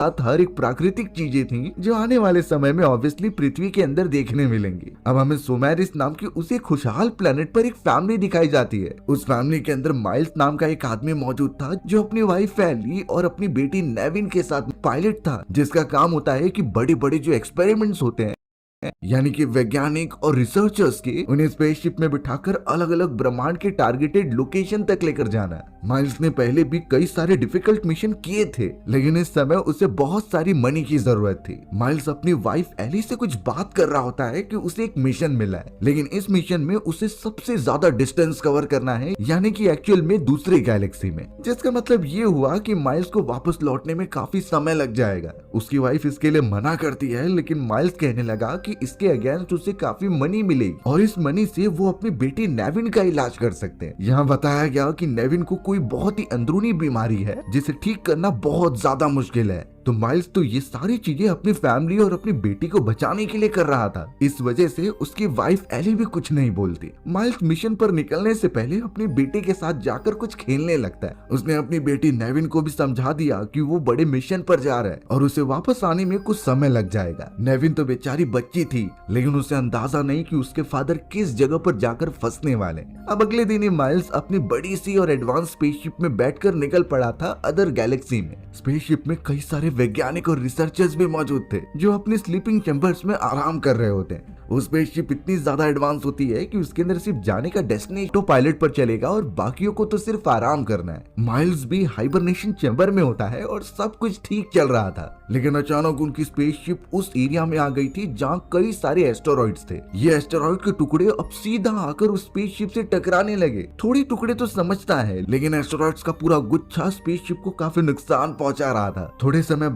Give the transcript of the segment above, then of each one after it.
हर एक प्राकृतिक चीजें थी जो आने वाले समय में ऑब्वियसली पृथ्वी के अंदर देखने मिलेंगी। अब हमें सोमेरिस नाम की उसी खुशहाल प्लेनेट पर एक फैमिली दिखाई जाती है। उस फैमिली के अंदर माइल्स नाम का एक आदमी मौजूद था जो अपनी वाइफ एली और अपनी बेटी नेविन के साथ पायलट था, जिसका काम होता है कि बड़े बड़े जो एक्सपेरिमेंट्स होते हैं, यानी कि वैज्ञानिक और रिसर्चर्स के, उन्हें स्पेसशिप में बिठाकर अलग अलग ब्रह्मांड के टारगेटेड लोकेशन तक लेकर जाना। माइल्स ने पहले भी कई सारे डिफिकल्ट मिशन किए थे, लेकिन इस समय उसे बहुत सारी मनी की जरूरत थी। माइल्स अपनी वाइफ एली से कुछ बात कर रहा होता है कि उसे एक मिशन मिला है, लेकिन इस मिशन में उसे सबसे ज्यादा डिस्टेंस कवर करना है, यानी कि एक्चुअल में दूसरे गैलेक्सी में, जिसका मतलब ये हुआ कि माइल्स को वापस लौटने में काफी समय लग जाएगा। उसकी वाइफ इसके लिए मना करती है, लेकिन माइल्स कहने लगा कि इसके अगेंस्ट उसे काफी मनी मिलेगी और इस मनी से वो अपनी बेटी नेविन का इलाज कर सकते हैं। यहाँ बताया गया कि नेविन को कोई बहुत ही अंदरूनी बीमारी है जिसे ठीक करना बहुत ज्यादा मुश्किल है। तो माइल्स तो ये सारी चीजें अपनी फैमिली और अपनी बेटी को बचाने के लिए कर रहा था। इस वजह से उसकी वाइफ एली भी कुछ नहीं बोलती। माइल्स मिशन पर निकलने से पहले अपनी बेटी के साथ जाकर कुछ खेलने लगता है। उसने अपनी बेटी नेविन को भी समझा दिया कि वो बड़े मिशन पर जा रहा है और उसे वापस आने में कुछ समय लग जाएगा। नेविन तो बेचारी बच्ची थी, लेकिन उसे अंदाजा नहीं कि उसके फादर किस जगह पर जाकर फंसने वाले। अब अगले दिन ही माइल्स अपनी बड़ी सी और एडवांस स्पेसशिप में बैठकर निकल पड़ा था अदर गैलेक्सी में। स्पेसशिप में कई सारे वैज्ञानिक और रिसर्चर्स भी मौजूद थे जो अपने स्लीपिंग चैम्बर्स में आराम कर रहे होते हैं। वो स्पेसशिप इतनी ज्यादा एडवांस होती है कि उसके अंदर सिर्फ जाने का डेस्टिनेशन तो पायलट पर चलेगा और बाकियों को तो सिर्फ आराम करना है। माइल्स भी हाइबरनेशन चैम्बर में होता है और सब कुछ ठीक चल रहा था, लेकिन अचानक उनकी स्पेसशिप उस एरिया में आ गई थी जहाँ कई सारे एस्टेरॉइड्स थे। ये एस्टेरॉइड के टुकड़े अब सीधा आकर उस स्पेसशिप से टकराने लगे। थोड़ी टुकड़े तो समझता है, लेकिन एस्टेरॉइड्स का पूरा गुच्छा स्पेसशिप को काफी नुकसान पहुंचा रहा था। थोड़े समय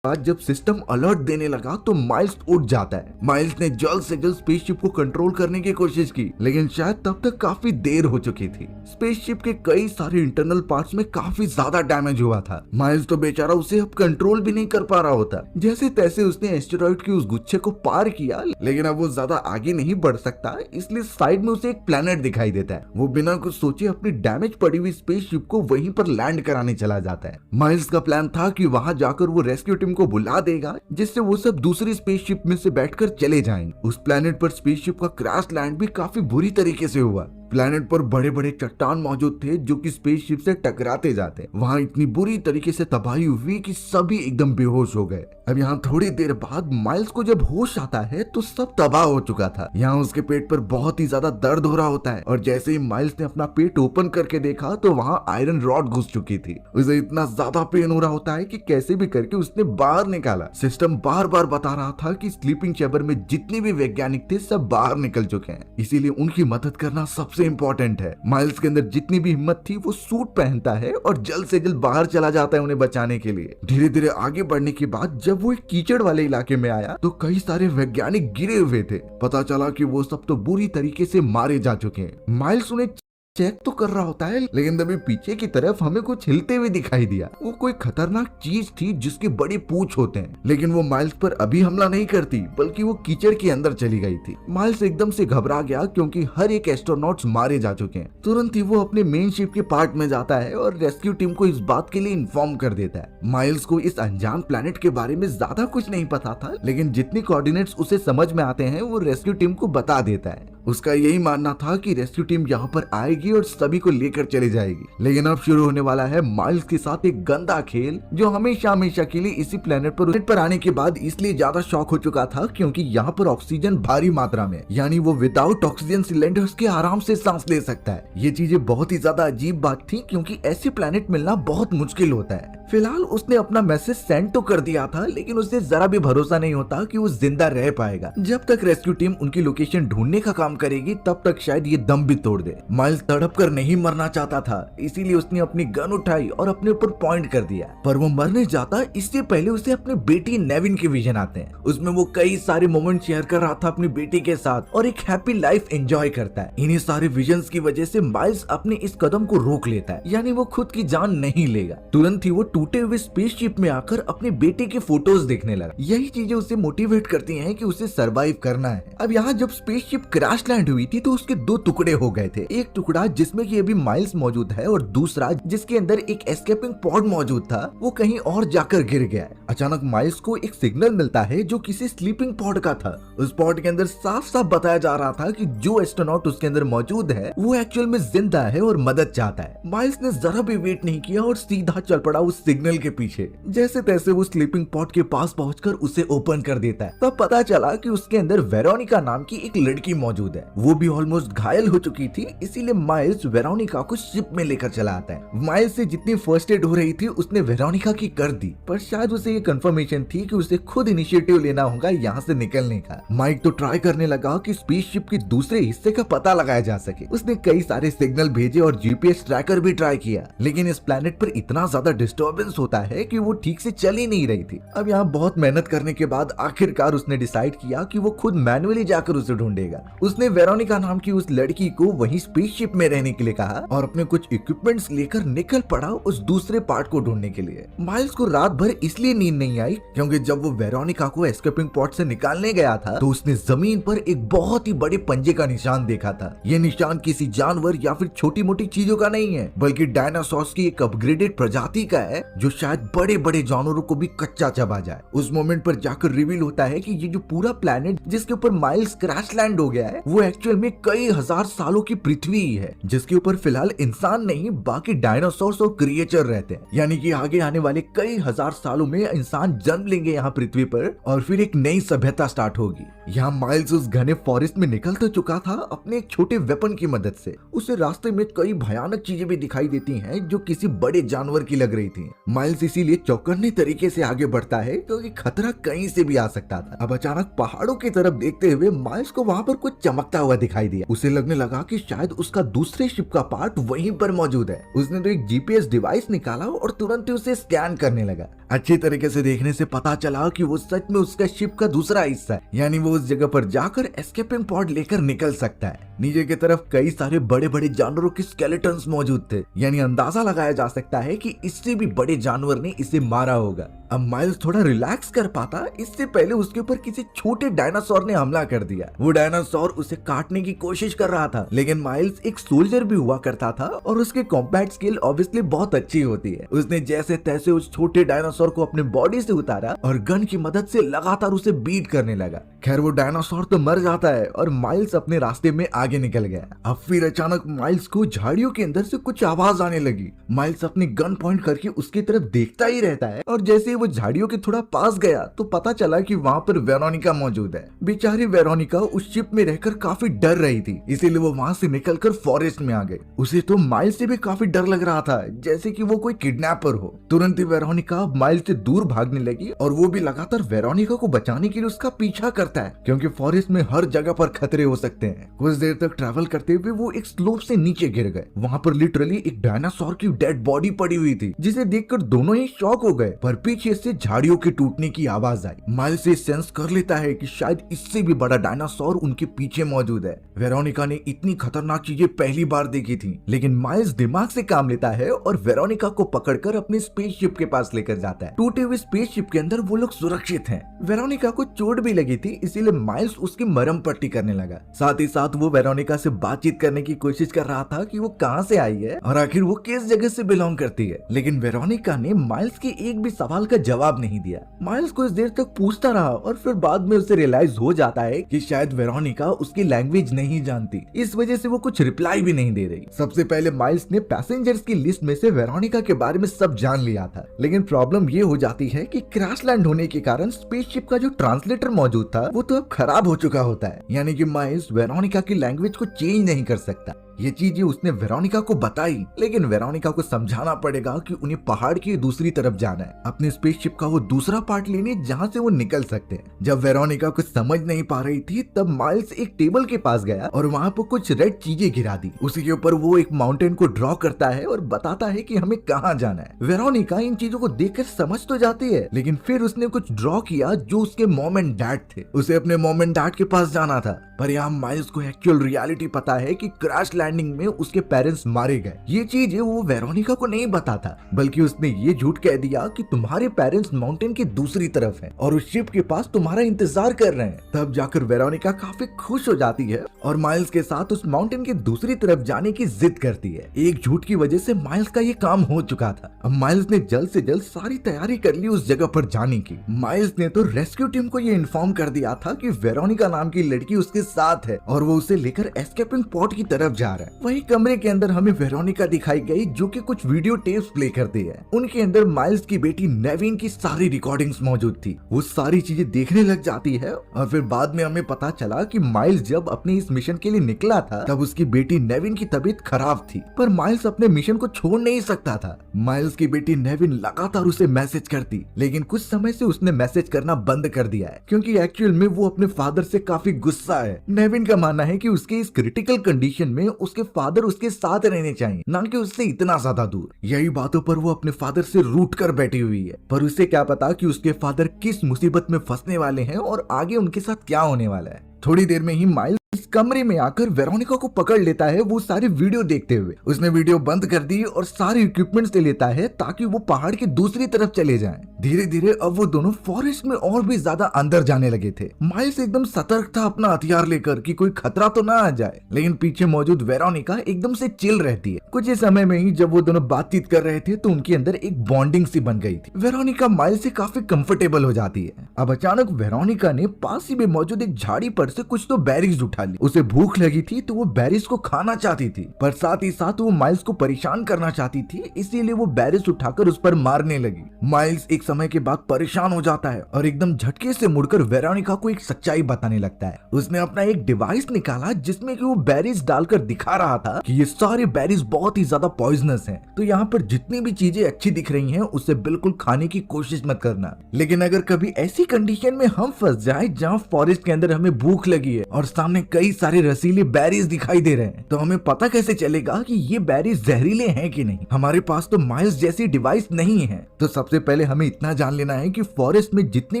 बाद जब सिस्टम अलर्ट देने लगा तो माइल्स उठ जाता है। माइल्स ने जल्द से जल्द स्पेसशिप को कंट्रोल करने की कोशिश की, लेकिन शायद तब तक काफी देर हो चुकी थी। स्पेसशिप के कई सारे इंटरनल पार्ट्स में काफी ज्यादा डैमेज हुआ था। माइल्स तो बेचारा उसे अब कंट्रोल भी नहीं कर पा रहा होता। जैसे तैसे उसने एस्टेरॉइड के उस गुच्छे को पार किया, लेकिन अब वो ज्यादा आगे नहीं बढ़ सकता, इसलिए साइड में उसे एक प्लेनेट दिखाई देता है। वो बिना कुछ सोचे अपनी डैमेज पड़ी हुई स्पेसशिप को वहीं पर लैंड कराने चला जाता है। माइल्स का प्लान था कि वहां जाकर वो रेस्क्यू टीम को बुला देगा, जिससे वो सब दूसरी स्पेसशिप में से बैठकर चले जाएंगे। उस प्लेनेट पर स्पेसशिप का क्रैश लैंड भी काफी बुरी तरीके से हुआ। प्लेनेट पर बड़े बड़े चट्टान मौजूद थे जो कि स्पेसशिप से टकराते जाते। वहां इतनी बुरी तरीके से तबाही हुई कि सभी एकदम बेहोश हो गए। अब यहाँ थोड़ी देर बाद माइल्स को जब होश आता है तो सब तबाह हो चुका था। यहाँ उसके पेट पर बहुत ही ज्यादा दर्द हो रहा होता है और जैसे ही माइल्स ने अपना पेट ओपन करके देखा तो वहाँ आयरन रॉड घुस चुकी थी। उसे इतना ज्यादा पेन हो रहा होता है कि कैसे भी करके उसने बाहर निकाला। सिस्टम बार बार बता रहा था कि स्लीपिंग चैम्बर में जितने भी वैज्ञानिक थे सब बाहर निकल चुके हैं, इसीलिए उनकी मदद करना सबसे इम्पोर्टेंट है। माइल्स के अंदर जितनी भी हिम्मत थी वो सूट पहनता है और जल्द से जल्द बाहर चला जाता है उन्हें बचाने के लिए। धीरे धीरे आगे बढ़ने के बाद जब वो एक कीचड़ वाले इलाके में आया तो कई सारे वैज्ञानिक गिरे हुए थे। पता चला कि वो सब तो बुरी तरीके से मारे जा चुके हैं। माइल्स उन्हें चेक तो कर रहा होता है, लेकिन तभी पीछे की तरफ हमें कुछ हिलते हुए दिखाई दिया। वो कोई खतरनाक चीज थी जिसके बड़े पूंछ होते हैं, लेकिन वो माइल्स पर अभी हमला नहीं करती बल्कि वो कीचड़ के अंदर चली गई थी। माइल्स एकदम से घबरा गया क्योंकि हर एक एस्ट्रोनॉट्स मारे जा चुके हैं। तुरंत ही वो अपने मेन शिप के पार्ट में जाता है और रेस्क्यू टीम को इस बात के लिए इन्फॉर्म कर देता है। माइल्स को इस अनजान प्लेनेट के बारे में ज्यादा कुछ नहीं पता था, लेकिन जितने कोऑर्डिनेट्स उसे समझ में आते हैं वो रेस्क्यू टीम को बता देता है। उसका यही मानना था कि रेस्क्यू टीम यहाँ पर आएगी और सभी को लेकर चली जाएगी। लेकिन अब शुरू होने वाला है माइल्स के साथ एक गंदा खेल जो हमेशा हमेशा के लिए इसी प्लेनेट पर आने के बाद इसलिए ज्यादा शॉक हो चुका था क्योंकि यहाँ पर ऑक्सीजन भारी मात्रा में, यानी वो विदाउट ऑक्सीजन सिलेंडर्स के आराम से सांस ले सकता है। ये चीजें बहुत ही ज्यादा अजीब बात थी क्योंकि ऐसे प्लेनेट मिलना बहुत मुश्किल होता है। फिलहाल उसने अपना मैसेज सेंड तो कर दिया था, लेकिन उसे जरा भी भरोसा नहीं होता कि वो जिंदा रह पाएगा। जब तक रेस्क्यू टीम उनकी लोकेशन ढूंढने का काम करेगी तब तक शायद ये दम भी तोड़ दे। माइल्स तड़प कर नहीं मरना चाहता था, इसीलिए उसने अपनी गन उठाई और अपने ऊपर पॉइंट कर दिया। पर वो मरने जाता इससे पहले उसे अपने बेटी नेविन के विजन आते हैं। उसमें वो कई सारे मोमेंट शेयर कर रहा था अपनी बेटी के साथ और एक हैप्पी लाइफ एंजॉय करता है। इन्हीं सारे विजन्स की वजह से माइल्स अपने इस कदम को रोक लेता है, यानी वो खुद की जान नहीं लेगा। तुरंत ही वो टूटे हुए स्पेसशिप में आकर अपने बेटे के फोटोज देखने लगा। यही चीजें उसे मोटिवेट करती हैं कि उसे सरवाइव करना है। अब यहाँ जब स्पेसशिप क्रैश क्रैश लैंड हुई थी तो उसके दो टुकड़े हो गए थे। एक टुकड़ा जिसमें कि अभी माइल्स मौजूद है और दूसरा जिसके अंदर एक एस्केपिंग पॉड मौजूद था वो कहीं और जाकर गिर गया है। अचानक माइल्स को एक सिग्नल मिलता है जो किसी स्लीपिंग पॉड का था। उस पॉड के अंदर साफ साफ बताया जा रहा था कि जो एस्ट्रोनॉट उसके अंदर मौजूद है वो एक्चुअल में जिंदा है और मदद चाहता है। माइल्स ने जरा भी वेट नहीं किया और सीधा चल पड़ा उस सिग्नल के पीछे। जैसे तैसे वो स्लीपिंग पॉड के पास पहुंचकर उसे ओपन कर देता है। तब पता चला कि उसके अंदर वेरोनिका नाम की एक लड़की मौजूद है। वो भी ऑलमोस्ट घायल हो चुकी थी, इसीलिए माइल्स वेरोनिका को शिप में लेकर चला आता है। माइल्स से जितनी फर्स्ट एड हो रही थी उसने वेरोनिका की कर दी, पर शायद उसे ये कंफर्मेशन थी कि उसे खुद इनिशिएटिव लेना होगा यहाँ से निकलने का। माइक तो ट्राई करने लगा कि स्पेसशिप के दूसरे हिस्से का पता लगाया जा सके। उसने कई सारे सिग्नल भेजे और जीपीएस ट्रैकर भी ट्राई किया, लेकिन इस प्लेनेट पर इतना ज्यादा डिस्टर्बेंस होता है कि वो ठीक से चल ही नहीं रही थी। अब यहाँ बहुत मेहनत करने के बाद आखिरकार उसने डिसाइड किया कि वो खुद मैन्युअली जाकर उसे ढूंढेगा। उसने वेरोनिका नाम की उस लड़की को वहीं स्पेसशिप में रहने के लिए कहा और अपने कुछ इक्विपमेंट्स लेकर निकल पड़ा उस दूसरे पार्ट को ढूंढने के लिए। माइल्स को रात भर इसलिए नींद नहीं आई क्योंकि जब वो वेरोनिका को एस्केपिंग पॉड से निकालने गया था तो उसने जमीन पर एक बहुत ही बड़े पंजे का निशान देखा था। ये निशान किसी जानवर या फिर छोटी मोटी चीजों का नहीं है, बल्कि डायनासोर्स की एक अपग्रेडेड प्रजाति का है जो शायद बड़े बड़े जानवरों को भी कच्चा चबा जाए। उस मोमेंट पर जाकर रिवील होता है कि ये जो पूरा प्लेनेट जिसके ऊपर माइल्स क्रैश लैंड हो गया है वो एक्चुअल में कई हजार सालों की पृथ्वी ही है, जिसके ऊपर फिलहाल इंसान नहीं बाकी डायनासोर्स और क्रिएचर रहते हैं। यानी कि आगे आने वाले कई हजार सालों में इंसान जन्म लेंगे यहाँ पृथ्वी पर और फिर एक नई सभ्यता स्टार्ट होगी। यहाँ माइल्स उस घने फॉरेस्ट में निकल तो चुका था अपने एक छोटे वेपन की मदद से। उसे रास्ते में कई भयानक चीजें भी दिखाई देती हैं जो किसी बड़े जानवर की लग रही थी। माइल्स इसीलिए चौकन्ने तरीके से आगे बढ़ता है क्योंकि खतरा कहीं से भी आ सकता था। अब अचानक पहाड़ों की तरफ देखते हुए माइल्स को वहाँ पर कुछ चमकता हुआ दिखाई दिया। उसे लगने लगा कि शायद उसका दूसरे शिप का पार्ट वहीं पर मौजूद है। उसने तो एक जीपीएस डिवाइस निकाला और तुरंत ही उसे स्कैन करने लगा। अच्छी तरीके से देखने से पता चला कि वो सच में उसका शिप का दूसरा हिस्सा है, यानी वो उस जगह पर जाकर एस्केपिंग पॉड लेकर निकल सकता है। नीचे की तरफ कई सारे बड़े बड़े जानवरों के स्केलेटन्स मौजूद थे, यानी अंदाजा लगाया जा सकता है कि इससे भी बड़े जानवर ने इसे मारा होगा। अब माइल्स थोड़ा रिलैक्स कर पाता इससे पहले उसके ऊपर किसी छोटे डायनासोर ने हमला कर दिया। वो डायनासोर उसे काटने की कोशिश कर रहा था, लेकिन माइल्स एक सोल्जर भी हुआ करता था और उसके कॉम्बैट स्किल ऑब्वियसली बहुत अच्छी होती है। उसने जैसे तैसे उस छोटे डायनासोर को अपने बॉडी से उतारा और गन की मदद से लगातार उसे बीट करने लगा। खैर वो डायनासोर तो मर जाता है और माइल्स अपने रास्ते में आगे निकल गया। अब फिर अचानक माइल्स को झाड़ियों के अंदर से कुछ आवाज आने लगी। माइल्स अपनी गन पॉइंट करके उसकी तरफ देखता ही रहता है और जैसे वो झाड़ियों के थोड़ा पास गया तो पता चला कि वहाँ पर वेरोनिका मौजूद है। बेचारी वेरोनिका उस शिप में रहकर काफी डर रही थी, इसीलिए वो वहाँ से निकलकर फॉरेस्ट में आ गई। उसे तो माइल्स से भी काफी डर लग रहा था, जैसे कि वो कोई किडनैपर हो। तुरंत ही वेरोनिका माइल्स से दूर भागने लगी और वो भी लगातार वेरोनिका को बचाने के लिए उसका पीछा करता है, क्योंकि फॉरेस्ट में हर जगह पर खतरे हो सकते हैं। कुछ देर तक ट्रैवल करते हुए वो एक स्लोप से नीचे गिर गए। वहाँ पर लिटरली एक डायनासोर की डेड बॉडी पड़ी हुई थी, जिसे देखकर दोनों ही शॉक हो गए। पर पीछे से झाड़ियों के टूटने की आवाज आई। माइल्स से सेंस कर लेता है कि शायद इससे भी बड़ा डायनासोर उनके पीछे मौजूद है। वेरोनिका ने इतनी खतरनाक चीजें पहली बार देखी थी, लेकिन माइल्स दिमाग से काम लेता है और वेरोनिका को पकड़कर अपने स्पेसशिप के पास लेकर जाता है। टूटे हुए स्पेसशिप के अंदर वो लोग सुरक्षित हैं। वेरोनिका को चोट भी लगी थी, इसीलिए माइल्स उसकी मरहम पट्टी करने लगा। साथ ही साथ वो वेरोनिका से बातचीत करने की कोशिश कर रहा था कि वो कहाँ से आई है और आखिर वो किस जगह से बिलोंग करती है, लेकिन वेरोनिका ने माइल्स के एक भी सवाल का जवाब नहीं दिया। माइल्स कुछ देर तक पूछता रहा और फिर बाद में उसे रियलाइज हो जाता है कि शायद वेरोनिका उसकी लैंग्वेज नहीं जानती, इस वजह से वो कुछ रिप्लाई भी नहीं दे रही। सबसे पहले माइल्स ने पैसेंजर्स की लिस्ट में से वेरोनिका के बारे में सब जान लिया था, लेकिन प्रॉब्लम ये हो जाती है कि क्रैश लैंड होने के कारण स्पेसशिप का जो ट्रांसलेटर मौजूद था वो तो अब खराब हो चुका होता है, यानी कि माइल्स वेरोनिका की लैंग्वेज को चेंज नहीं कर सकता। ये चीजें उसने वेरोनिका को बताई, लेकिन वेरोनिका को समझाना पड़ेगा कि उन्हें पहाड़ की दूसरी तरफ जाना है, अपने स्पेसशिप का वो दूसरा पार्ट लेने जहाँ से वो निकल सकते हैं। जब वेरोनिका कुछ समझ नहीं पा रही थी तब माइल्स एक टेबल के पास गया और वहाँ पर कुछ रेड चीजें गिरा दी। उसी के ऊपर वो एक माउंटेन को ड्रॉ करता है और बताता है कि हमें कहाँ जाना है। वेरोनिका इन चीजों को देखकर समझ तो जाती है, लेकिन फिर उसने कुछ ड्रॉ किया जो उसके मॉम एंड डैड थे। उसे अपने मॉम एंड डैड के पास जाना था, पर यहाँ माइल्स को एक्चुअल रियलिटी पता है कि क्रैश लैंडिंग में उसके पेरेंट्स मारे गए। ये चीज वो वेरोनिका को नहीं बता था, बल्कि उसने ये झूठ कह दिया कि तुम्हारे पेरेंट्स माउंटेन की दूसरी तरफ हैं और उस शिप के पास तुम्हारा इंतजार कर रहे हैं। तब जाकर वेरोनिका काफी खुश हो जाती है और माइल्स के साथ उस माउंटेन की दूसरी तरफ जाने की जिद करती है। एक झूठ की वजह से माइल्स का ये काम हो चुका था। अब माइल्स ने जल्द से जल्द सारी तैयारी कर ली उस जगह पर जाने की। माइल्स ने तो रेस्क्यू टीम को ये इन्फॉर्म कर दिया था कि वेरोनिका नाम की लड़की उसके साथ है और वो उसे लेकर एस्केपिंग पॉट की तरफ जा रहा है। वही कमरे के अंदर हमें वेरोनिका दिखाई गई जो कि कुछ वीडियो टेप्स प्ले करती है। उनके अंदर माइल्स की बेटी नेविन की सारी रिकॉर्डिंग्स मौजूद थी। वो सारी चीजें देखने लग जाती है और फिर बाद में हमें पता चला कि माइल्स जब अपने इस मिशन के लिए निकला था तब उसकी बेटी नेविन की तबीयत खराब थी, पर माइल्स अपने मिशन को छोड़ नहीं सकता था। माइल्स की बेटी नेविन लगातार उसे मैसेज करती, लेकिन कुछ समय से उसने मैसेज करना बंद कर दिया है क्योंकि एक्चुअल में वो अपने फादर से काफी गुस्सा है। नेविन का मानना है कि उसके इस क्रिटिकल कंडीशन में उसके फादर उसके साथ रहने चाहिए, ना कि उससे इतना ज्यादा दूर। यही बातों पर वो अपने फादर से रूठ कर बैठी हुई है, पर उसे क्या पता कि उसके फादर किस मुसीबत में फंसने वाले हैं और आगे उनके साथ क्या होने वाला है। थोड़ी देर में ही माइल्स इस कमरे में आकर वेरोनिका को पकड़ लेता है वो सारी वीडियो देखते हुए। उसने वीडियो बंद कर दी और सारे इक्विपमेंट्स ले लेता है ताकि वो पहाड़ की दूसरी तरफ चले जाएं। धीरे धीरे अब वो दोनों फॉरेस्ट में और भी ज्यादा अंदर जाने लगे थे। माइल्स एकदम सतर्क था अपना हथियार लेकर कि कोई खतरा तो ना आ जाए, लेकिन पीछे मौजूद वेरोनिका एकदम से चिल रहती है। कुछ ही समय में ही जब वो दोनों बातचीत कर रहे थे तो उनके अंदर एक बॉन्डिंग सी बन गई थी। वेरोनिका माइल्स से काफी कंफर्टेबल हो जाती है। अब अचानक वेरोनिका ने पास ही में मौजूद एक झाड़ी पर से कुछ तो बेरीज उठा ली। उसे भूख लगी थी तो वो बेरीज को खाना चाहती थी, पर साथ ही साथ वो माइल्स को परेशान करना चाहती थी, इसीलिए वो बेरीज उठाकर उस पर मारने लगी। माइल्स एक समय के बाद परेशान हो जाता है और एकदम झटके से मुड़कर वेरोनिका को एक सच्चाई बताने लगता है। उसने अपना एक डिवाइस निकाला जिसमें कि वो बेरीज डालकर दिखा रहा था कि ये सारे बेरीज बहुत ही ज्यादा पॉइजनस हैं, तो यहाँ पर जितनी भी चीजें अच्छी दिख रही हैं उसे बिल्कुल खाने की कोशिश मत करना। लेकिन अगर कभी ऐसी कंडीशन में हम फंस जाए जहाँ फॉरेस्ट के अंदर हमें भूख लगी है और सामने कई सारे रसीले बेरीज दिखाई दे रहे हैं, तो हमें पता कैसे चलेगा कि ये बेरीज जहरीले हैं कि नहीं? हमारे पास तो माइल्स जैसी डिवाइस नहीं है। तो सबसे पहले हमें इतना जान लेना है कि फॉरेस्ट में जितने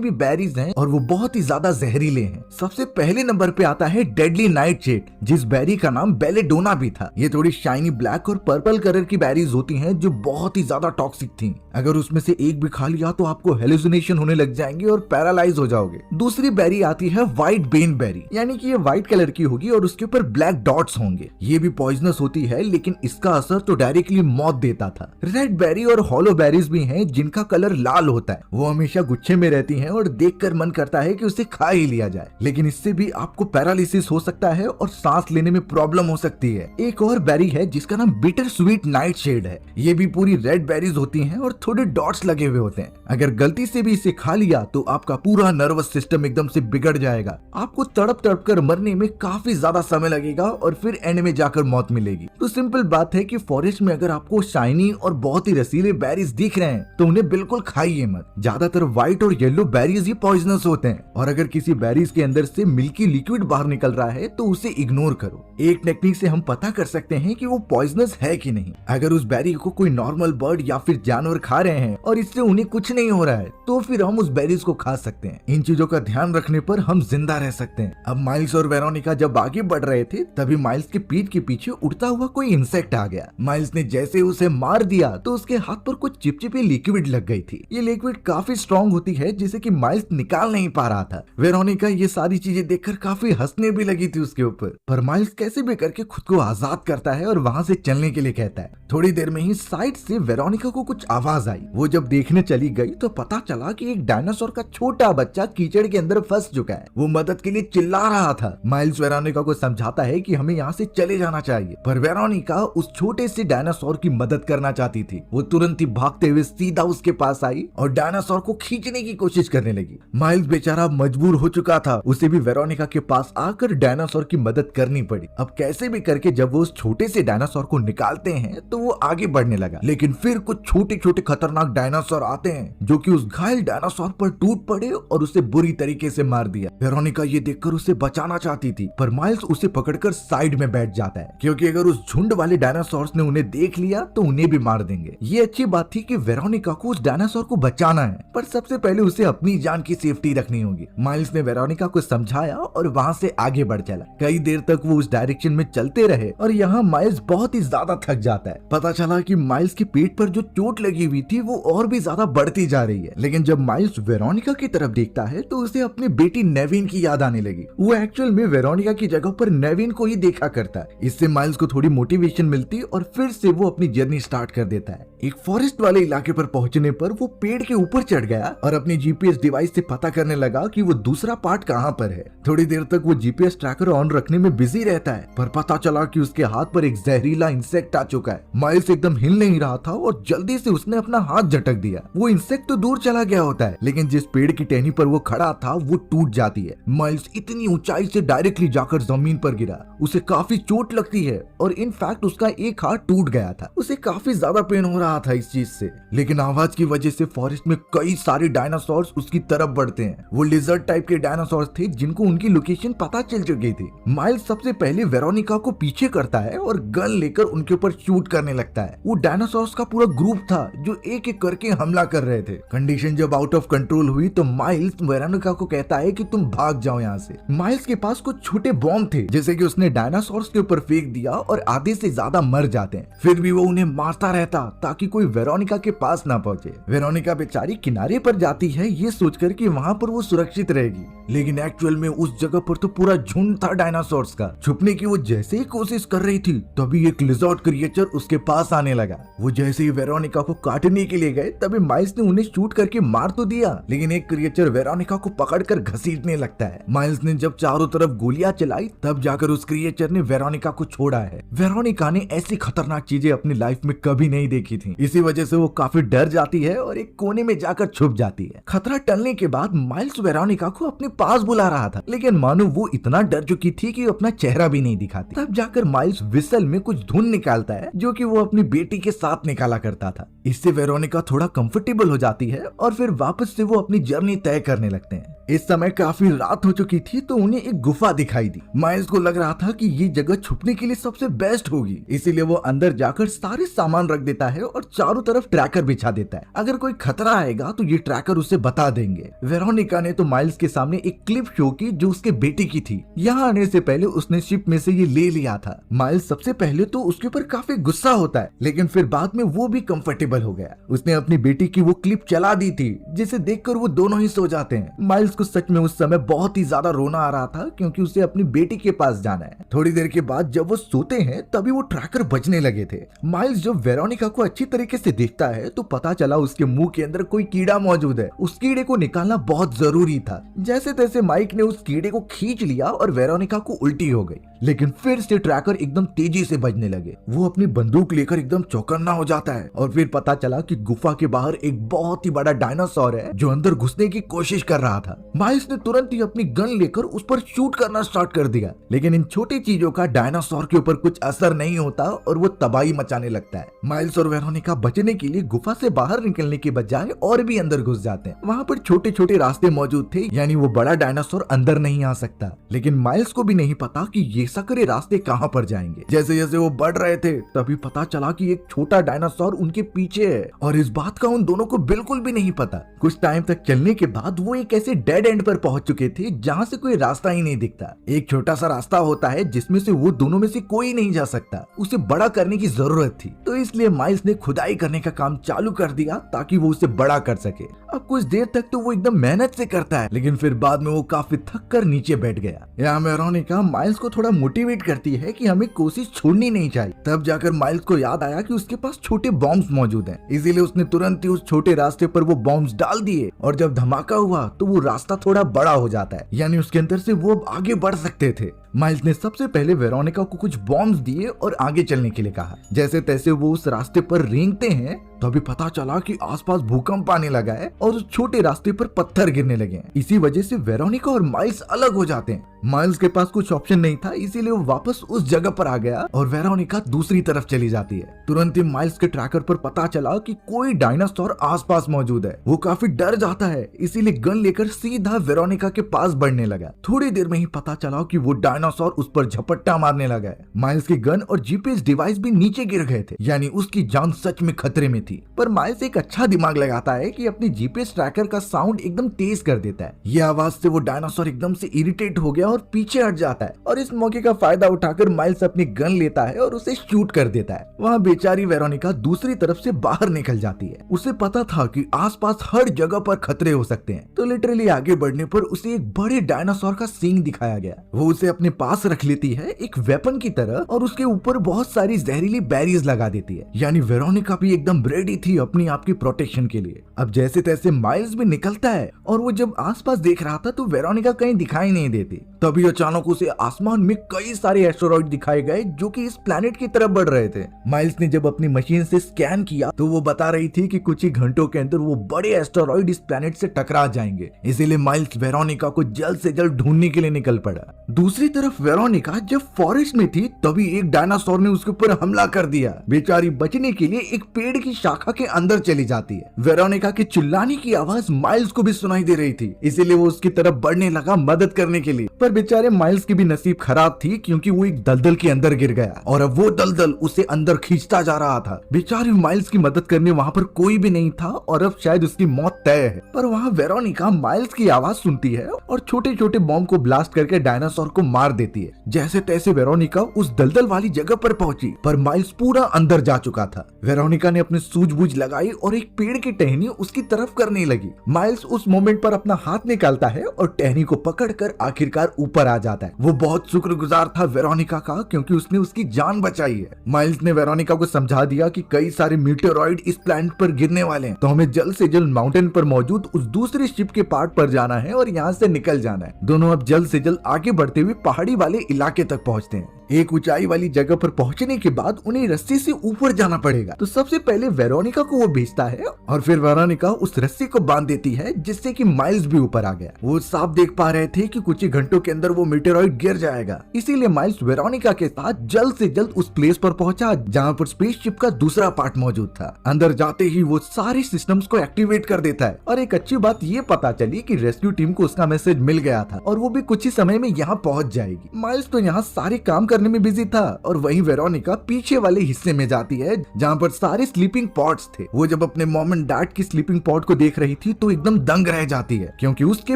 भी बेरीज हैं और वो बहुत ही ज्यादा जहरीले हैं। सबसे पहले नंबर पे आता है डेडली नाइटशेड, जिस बेरी का नाम बेलेडोना भी था। ये थोड़ी शाइनी ब्लैक और पर्पल कलर की बेरीज होती हैं जो बहुत ही ज्यादा टॉक्सिक थी। अगर उसमें से एक भी खा लिया तो आपको हेलुसिनेशन होने लग जाएंगे और पैरालाइज हो जाओगे। दूसरी बेरी आती है व्हाइट बेन बेरी, यानी कि ये व्हाइट कलर की होगी और उसके ऊपर ब्लैक डॉट्स होंगे। ये भी पॉइजनस होती है, लेकिन इसका असर तो डायरेक्टली मौत देता था। रेड बेरी और हॉलो बेरीज भी हैं जिनका कलर लाल होता है। वो हमेशा गुच्छे में रहती हैं और देखकर मन करता है कि उसे खा ही लिया जाए, लेकिन इससे भी आपको पैरालिसिस हो सकता है और सांस लेने में प्रॉब्लम हो सकती है। एक और बेरी है जिसका नाम बिटर स्वीट नाइटशेड है। ये भी पूरी रेड बेरीज होती हैं और थोड़े डॉट्स लगे हुए होते हैं। अगर गलती से भी इसे खा लिया तो आपका पूरा नर्वस सिस्टम एकदम से बिगड़ जाएगा। आपको तड़प तड़प कर मरने में काफी ज्यादा समय लगेगा और फिर एंड में जाकर मौत मिलेगी। तो सिंपल बात है कि फॉरेस्ट में अगर आपको शाइनी और बहुत ही रसीले बेरीज दिख रहे हैं तो उन्हें बिल्कुल खाइए मत। ज्यादातर व्हाइट और येलो बेरीज ही पॉइजनस होते हैं, और अगर किसी बेरीज के अंदर से मिल्की लिक्विड बाहर निकल रहा है तो उसे इग्नोर करो। एक टेक्निक से हम पता कर सकते हैं कि वो पॉइजनस है कि नहीं। अगर उस बेरी को कोई नॉर्मल बर्ड या फिर जानवर खा रहे हैं और इससे उन्हें कुछ नहीं हो रहा है तो फिर हम उस बेरीज को खा सकते हैं। इन चीजों का ध्यान रखने पर हम जिंदा रह सकते हैं। अब माइल्स और वेरोनिका जब आगे बढ़ रहे थे तभी माइल्स के पीठ के पीछे उड़ता हुआ कोई इंसेक्ट आ गया। माइल्स ने जैसे उसे मार दिया तो उसके हाथ पर कुछ चिपचिपी लिक्विड लग गई थी। ये लिक्विड काफी स्ट्रॉन्ग होती है जिसे कि माइल्स निकाल नहीं पा रहा था। वेरोनिका ये सारी चीजें देखकर काफी हंसने भी लगी थी उसके ऊपर, पर माइल्स कैसे भी करके खुद को आजाद करता है और वहां से चलने के लिए कहता है। थोड़ी देर में ही साइड से वेरोनिका को कुछ आवाज आई। वो जब देखने चली गई तो पता चला कि एक डायनासोर का छोटा बच्चा कीचड़ के अंदर फंस चुका है। वो मदद के लिए चिल्ला रहा था। माइल्स वेरोनिका को समझाता है कि हमें यहाँ से चले जाना चाहिए, पर वेरोनिका उस छोटे से डायनासोर की मदद करना चाहती थी। वो तुरंत ही भागते हुए सीधा उसके पास आई और डायनासोर को खींचने की कोशिश करने लगी। माइल्स बेचारा मजबूर हो चुका था, उसे भी वेरोनिका के पास आकर डायनासोर की मदद करनी पड़ी। अब कैसे भी करके जब वो उस छोटे से डायनासोर को निकालते हैं तो वो आगे बढ़ने लगा, लेकिन फिर कुछ छोटे छोटे खतरनाक डायनासोर आते हैं जो कि उस घायल डायनासोर पर टूट पड़े और उसे बुरी तरीके से मार दिया। वेरोनिका ये देखकर उसे बचाना चाहती चाहती थी, पर माइल्स उसे पकड़कर साइड में बैठ जाता है, क्योंकि अगर उस झुंड वाले डायनासोर्स ने उन्हें देख लिया तो उन्हें भी मार देंगे। ये अच्छी बात थी कि वेरोनिका को उस डायनासोर को बचाना है, पर सबसे पहले उसे अपनी जान की सेफ्टी रखनी होगी। माइल्स ने वेरोनिका को समझाया और वहाँ से आगे बढ़ चला। कई देर तक वो उस डायरेक्शन में चलते रहे और यहाँ माइल्स बहुत ही ज्यादा थक जाता है। पता चला कि माइल्स के पेट पर जो चोट लगी हुई थी वो और भी ज्यादा बढ़ती जा रही है। लेकिन जब माइल्स वेरोनिका की तरफ देखता है तो उसे अपनी बेटी नेविन की याद आने लगी। वो एक्चुअल में वेरोनिका की जगह पर नेविन को ही देखा करता है। इससे माइल्स को थोड़ी मोटिवेशन मिलती और फिर से वो अपनी जर्नी स्टार्ट कर देता है। एक फॉरेस्ट वाले इलाके पर पहुंचने पर वो पेड़ के ऊपर चढ़ गया और अपनी जीपीएस डिवाइस से पता करने लगा कि वो दूसरा पार्ट कहाँ पर है। थोड़ी देर तक वो जीपीएस ट्रैकर ऑन रखने में बिजी रहता है, पर पता चला कि उसके हाथ पर एक जहरीला इंसेक्ट आ चुका है। माइल्स एकदम हिल नहीं रहा था और जल्दी से उसने अपना हाथ झटक दिया। वो इंसेक्ट तो दूर चला गया होता है, लेकिन जिस पेड़ की टहनी पर वो खड़ा था वो टूट जाती है। माइल्स इतनी ऊंचाई से डायरेक्टली जाकर जमीन पर गिरा। उसे काफी चोट लगती है और इनफैक्ट उसका एक हाथ टूट गया था। उसे काफी ज्यादा पेन हो रहा था इस चीज से, लेकिन आवाज की वजह से फॉरेस्ट में कई सारे डायनासोर्स उसकी तरफ बढ़ते हैं। वो लिजर्ड टाइप के डायनासोर्स थे जिनको उनकी लोकेशन पता चल चुकी थी। माइल्स सबसे पहले वेरोनिका को पीछे करता है और गन लेकर उनके ऊपर शूट करने लगता है। वो डायनासोर्स का पूरा ग्रुप था जो एक एक करके हमला कर रहे थे। कंडीशन जब आउट ऑफ कंट्रोल हुई तो माइल्स वेरोनिका को कहता है कि तुम भाग जाओ यहाँ से। माइल्स के पास कुछ छोटे बॉम्ब थे जैसे कि उसने डायनासोर्स के ऊपर फेंक दिया और आधे से ज्यादा मर जाते हैं। फिर भी वो उन्हें मारता रहता ताकि कोई वेरोनिका के पास ना पहुंचे। वेरोनिका बेचारी किनारे पर जाती है ये सोचकर कि वहाँ पर वो सुरक्षित रहेगी, लेकिन एक्चुअल में उस जगह पर तो पूरा झुंड था डायनासोर्स का। छुपने की वो जैसे ही कोशिश कर रही थी तभी एक लिजर्ड क्रिएचर उसके पास आने लगा। वो जैसे ही वेरोनिका को काटने के लिए गए तभी माइल्स ने उन्हें शूट करके मार तो दिया, लेकिन एक क्रिएचर वेरोनिका को पकड़कर घसीटने लगता है। माइल्स ने जब चारों तरफ गोलियां चलाई तब जाकर उस क्रिएचर ने वेरोनिका को छोड़ा है। वेरोनिका ने ऐसी खतरनाक चीजें अपनी लाइफ में कभी नहीं देखी थी, इसी वजह से वो काफी डर जाती है और एक कोने में जाकर छुप जाती है। खतरा टलने के बाद माइल्स वेरोनिका को अपने पास बुला रहा था, लेकिन मानो वो इतना डर चुकी थी कि अपना चेहरा भी नहीं दिखाती। तब जाकर माइल्स विसल में कुछ धुन निकालता है जो कि वो अपनी बेटी के साथ निकाला करता था। इससे वेरोनिका थोड़ा कंफर्टेबल हो जाती है और फिर वापस से वो अपनी जर्नी तय करने लगते हैं। इस समय काफी रात हो चुकी थी तो उन्हें एक गुफा दिखाई दी। माइल्स को लग रहा था कि ये जगह छुपने के लिए सबसे बेस्ट होगी, इसीलिए वो अंदर जाकर सारे सामान रख देता है और चारों तरफ ट्रैकर बिछा देता है। अगर कोई खतरा आएगा तो ये ट्रैकर उसे बता देंगे। वेरोनिका ने तो माइल्स के सामने एक क्लिप शो की जो उसके बेटे की थी। यहाँ आने से पहले उसने शिप में से ये ले लिया था। माइल्स सबसे पहले तो उसके ऊपर काफी गुस्सा होता है, लेकिन फिर बाद में वो भी कंफर्टेबल हो गया। उसने अपनी बेटी की वो क्लिप चला दी थी जिसे देखकर वो दोनों ही सो जाते हैं। माइल्स को सच में उस समय बहुत ही ज्यादा रोना आ रहा था क्योंकि उसे अपनी बेटी के पास जाना है। थोड़ी देर के बाद जब वो सोते हैं तभी वो ट्रैकर बजने लगे थे। माइल्स जब वेरोनिका को अच्छी तरीके से देखता है तो पता चला उसके मुंह के अंदर कोई कीड़ा मौजूद है। उस कीड़े को निकालना बहुत जरूरी था। जैसे तैसे माइक ने उस कीड़े को खींच लिया और वेरोनिका को उल्टी हो गई, लेकिन फिर से ट्रैकर एकदम तेजी से बजने लगे। वो अपनी बंदूक लेकर एकदम चौकन्ना हो जाता है और फिर पता चला कि गुफा के बाहर एक बहुत ही बड़ा डायनासोर है जो अंदर घुसने की कोशिश कर रहा था। माइल्स ने तुरंत ही अपनी गन लेकर उस पर शूट करना स्टार्ट कर दिया, लेकिन इन छोटी चीजों का डायनासोर के ऊपर कुछ असर नहीं होता और वो तबाही मचाने लगता है। माइल्स और वेरोनिका बचने के लिए गुफा से बाहर निकलने के बजाय और भी अंदर घुस जाते हैं। वहाँ पर छोटे छोटे रास्ते मौजूद थे, यानी वो बड़ा डायनासोर अंदर नहीं आ सकता, लेकिन माइल्स को भी नहीं पता कि ये सकरे रास्ते कहाँ पर जाएंगे। जैसे जैसे वो बढ़ रहे थे तभी पता चला कि एक छोटा डायनासोर उनके पीछे है और इस बात का उन दोनों को बिल्कुल भी नहीं पता। कुछ टाइम तक चलने के बाद वो एक ऐसे डेड एंड पर पहुंच चुके थे जहाँ से कोई रास्ता ही नहीं दिखता। एक छोटा सा रास्ता होता है जिसमें से वो दोनों में से कोई नहीं जा सकता। उसे बड़ा करने की जरूरत थी, तो इसलिए माइल्स ने खुदाई करने का काम चालू कर दिया ताकि वो उसे बड़ा कर सके। अब कुछ देर तक तो वो एकदम मेहनत से करता है, लेकिन फिर बाद में वो काफी थक कर नीचे बैठ गया। यहाँ वेरोनिका माइल्स को थोड़ा मोटिवेट करती है कि हमें कोशिश छोड़नी नहीं चाहिए। तब जाकर माइल्स को याद आया कि उसके पास छोटे बॉम्ब्स मौजूद हैं, इसीलिए उसने तुरंत ही उस छोटे रास्ते पर वो बॉम्ब्स डाल दिए और जब धमाका हुआ तो वो रास्ता थोड़ा बड़ा हो जाता है, यानी उसके अंदर से वो अब आगे बढ़ सकते थे। माइल्स ने सबसे पहले वेरोनिका को कुछ बॉम्ब्स दिए और आगे चलने के लिए कहा। जैसे तैसे वो उस रास्ते पर रेंगते हैं तो अभी पता चला कि आसपास भूकंप आने लगा है और उस छोटे रास्ते पर पत्थर गिरने लगे हैं। इसी वजह से वेरोनिका और माइल्स अलग हो जाते हैं। माइल्स के पास कुछ ऑप्शन नहीं था, इसीलिए वो वापस उस जगह पर आ गया और वेरोनिका दूसरी तरफ चली जाती है। तुरंत ही माइल्स के ट्रैकर पर पता चला कि कोई डायनासोर आसपास मौजूद है। वो काफी डर जाता है, इसीलिए गन लेकर सीधा वेरोनिका के पास बढ़ने लगा। थोड़ी देर में ही पता चला कि वो डायनासोर उस पर झपट्टा मारने लगा है। माइल्स की गन और जीपीएस डिवाइस भी नीचे गिर गए थे, यानी उसकी जान सच में खतरे में थी। पर माइल्स एक अच्छा दिमाग लगाता है कि अपनी जीपीएस ट्रैकर का साउंड एकदम तेज कर देता है। यह आवाज से वो डायनासोर एकदम से इरिटेट हो गया और पीछे हट जाता है, और इस मौके का फायदा उठाकर माइल्स अपनी गन लेता है और उसे शूट कर देता है। वहाँ बेचारी वेरोनिका दूसरी तरफ से बाहर निकल जाती है। उसे पता था कि आसपास हर जगह पर खतरे हो सकते हैं, तो लिटरली आगे बढ़ने पर उसे एक बड़े डायनासोर का सींग दिखाया गया। वो उसे अपने पास रख लेती है एक वेपन की तरह, और उसके ऊपर बहुत सारी जहरीली बैरियर्स लगा देती है। यानी वेरोनिका भी एकदम रेडी थी अपनी आप की प्रोटेक्शन के लिए। अब जैसे तैसे माइल्स भी निकलता है, और वो जब आसपास देख रहा था तो वेरोनिका कहीं दिखाई नहीं देती। तभी अचानक उसे आसमान में कई सारे एस्टेरॉइड दिखाए गए जो कि इस प्लेनेट की तरफ बढ़ रहे थे। माइल्स ने जब अपनी मशीन से स्कैन किया तो वो बता रही थी कि कुछ ही घंटों के अंदर वो बड़े एस्टेरॉइड इस प्लेनेट से टकरा जाएंगे। इसीलिए माइल्स वेरोनिका को जल्द से जल्द ढूंढने के लिए निकल पड़ा। दूसरी तरफ वेरोनिका जब फॉरेस्ट में थी तभी एक डायनासोर ने उसके ऊपर हमला कर दिया। बेचारी बचने के लिए एक पेड़ की शाखा के अंदर चली जाती है। वेरोनिका की चिल्लाने की आवाज माइल्स को भी सुनाई दे रही थी, इसीलिए वो उसकी तरफ बढ़ने लगा मदद करने के लिए। पर बेचारे माइल्स की भी नसीब खराब थी, क्योंकि वो एक दलदल के अंदर गिर गया और अब वो दलदल उसे अंदर खींचता जा रहा था। बेचारी माइल्स की मदद करने वहाँ पर कोई भी नहीं था और अब शायद उसकी मौत तय है। पर वहाँ वेरोनिका माइल्स की आवाज सुनती है और छोटे छोटे बॉम्ब को ब्लास्ट करके डायनासोर को मार देती है। जैसे तैसे वेरोनिका उस दलदल वाली जगह पर पहुंची, पर माइल्स पूरा अंदर जा चुका था। वेरोनिका ने अपनी सूझबूझ लगाई और एक पेड़ की टहनी उसकी तरफ करने लगी। माइल्स उस मोमेंट पर अपना हाथ निकालता है और टहनी को पकड़कर आखिरकार ऊपर आ जाता है। वो बहुत शुक्रगुजार था वेरोनिका का, क्योंकि उसने उसकी जान बचाई है। माइल्स ने वेरोनिका को समझा दिया कि कई सारे मीटेरॉइड इस प्लैनेट पर गिरने वाले हैं, तो हमें जल्द से जल्द माउंटेन पर मौजूद उस दूसरे शिप के पार्ट पर जाना है और यहाँ से निकल जाना है। दोनों अब जल्द से जल्द आगे बढ़ते हुए पहाड़ी वाले इलाके तक पहुँचते हैं। एक ऊंचाई वाली जगह पर पहुंचने के बाद उन्हें रस्सी से ऊपर जाना पड़ेगा, तो सबसे पहले वेरोनिका को वो भेजता है और फिर वेरोनिका उस रस्सी को बांध देती है, जिससे कि माइल्स भी ऊपर आ गया। वो साफ देख पा रहे थे कि कुछ ही घंटों के अंदर वो मीटेरॉइड गिर जाएगा, इसीलिए माइल्स वेरोनिका के साथ जल्द से जल्द उस प्लेस पर पहुंचा जहां पर स्पेसशिप का दूसरा पार्ट मौजूद था। अंदर जाते ही वो सारे सिस्टम्स को एक्टिवेट कर देता है, और एक अच्छी बात ये पता चली कि रेस्क्यू टीम को उसका मैसेज मिल गया था और वो भी कुछ ही समय में यहाँ पहुंच जाएगी। माइल्स तो यहाँ सारे काम करने में बिजी था, और वहीं वेरोनिका पीछे वाले हिस्से में जाती है जहाँ पर सारे स्लीपिंग पॉड्स थे। वो जब अपने मॉम एंड डैड की स्लीपिंग पॉड को देख रही थी तो एकदम दंग रह जाती है, क्योंकि उसके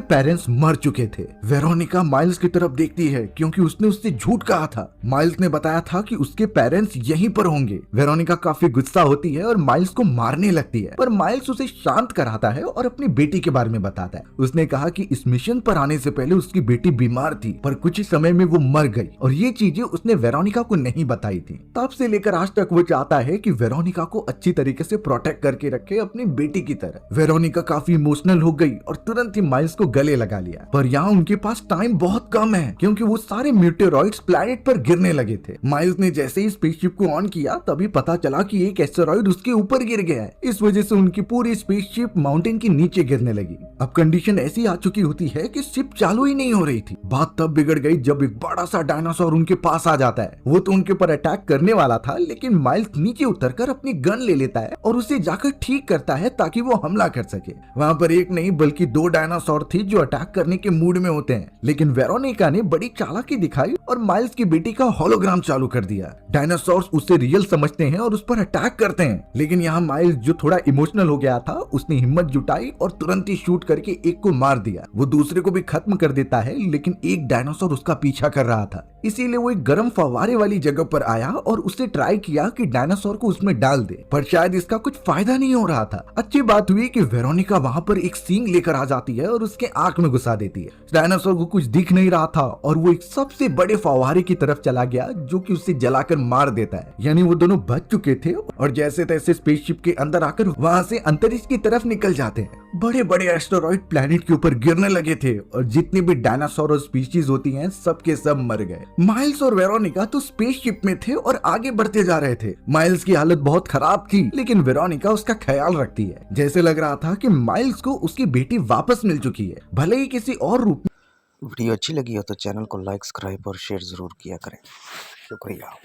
पेरेंट्स मर चुके थे। वेरोनिका माइल्स की तरफ देखती है, क्योंकि उसने उससे झूठ कहा था। माइल्स ने बताया था कि उसके पेरेंट्स यहीं पर होंगे। वेरोनिका काफी गुस्सा होती है और माइल्स को मारने लगती है, पर माइल्स उसे शांत कराता है और अपनी बेटी के बारे में बताता है। उसने कहा कि इस मिशन पर आने से पहले उसकी बेटी बीमार थी, पर कुछ ही समय में वो मर गई, और ये चीजें उसने वेरोनिका को नहीं बताई थी। तब से लेकर आज तक वो चाहता है कि वेरोनिका को अच्छी तरीके से प्रोटेक्ट करके रखे अपनी बेटी की तरह। वेरोनिका काफी इमोशनल हो गई और तुरंत ही माइल्स को गले लगा लिया, पर यहाँ उनके पास टाइम बहुत कम है, क्योंकि वो सारे मीटेरॉइड्स प्लैनेट पर गिरने लगे थे। माइल्स ने जैसे ही स्पेसशिप को ऑन किया तभी पता चला कि एक एस्टेरॉइड उसके ऊपर गिर गया है। इस वजह से उनकी पूरी स्पेसशिप माउंटेन के नीचे गिरने लगी। अब कंडीशन ऐसी आ चुकी होती है कि शिप चालू ही नहीं हो रही थी। बात तब बिगड़ गई जब एक बड़ा सा डायनासोर उनके पास आ जाता है। वो तो उनके ऊपर अटैक करने वाला था, लेकिन माइल्स नीचे उतरकर अपनी गन ले लेता है और उसे जाकर ठीक करता है ताकि वो हमला कर सके। वहाँ पर एक नहीं बल्कि दो डायनासोर थे जो अटैक करने के मूड में होते हैं, लेकिन वेरोनिका ने बड़ी चालाकी दिखाई और माइल्स की बेटी का होलोग्राम चालू कर दिया। डायनासोर्स उसे रियल समझते हैं और उस पर अटैक करते हैं, लेकिन यहाँ माइल्स जो थोड़ा इमोशनल हो गया था उसने हिम्मत जुटाई और तुरंत ही शूट करके एक को मार दिया। वो दूसरे को भी खत्म कर देता है, लेकिन एक डायनासोर उसका पीछा कर रहा था, इसीलिए वो एक गर्म फव्वारे वाली जगह पर आया और उसने ट्राई किया कि डायनासोर को उसमें डाल दे, पर शायद इसका कुछ फायदा नहीं हो रहा था। अच्छी बात हुई कि वेरोनिका वहाँ पर एक सींग लेकर आ जाती है और उसके आंख में घुसा देती है। डायनासोर को कुछ दिख नहीं रहा था और वो एक सबसे बड़े फव्वारे की तरफ चला गया जो कि उसे जलाकर मार देता है। यानी वो दोनों बच चुके थे और जैसे तैसे स्पेसशिप के अंदर आकर वहाँ से अंतरिक्ष की तरफ निकल जाते हैं। बड़े बड़े एस्टेरॉइड प्लेनेट के ऊपर गिरने लगे थे और जितने भी डायनासोर और स्पीशीज होती हैं सबके सब मर गए। माइल्स और वेरोनिका तो स्पेसशिप में थे और आगे बढ़ते जा रहे थे। माइल्स की हालत बहुत खराब थी, लेकिन वेरोनिका उसका ख्याल रखती है। जैसे लग रहा था कि माइल्स को उसकी बेटी वापस मिल चुकी है, भले ही किसी और रूप में। वीडियो अच्छी लगी हो तो चैनल को लाइक, सब्सक्राइब और शेयर जरूर किया करें। शुक्रिया।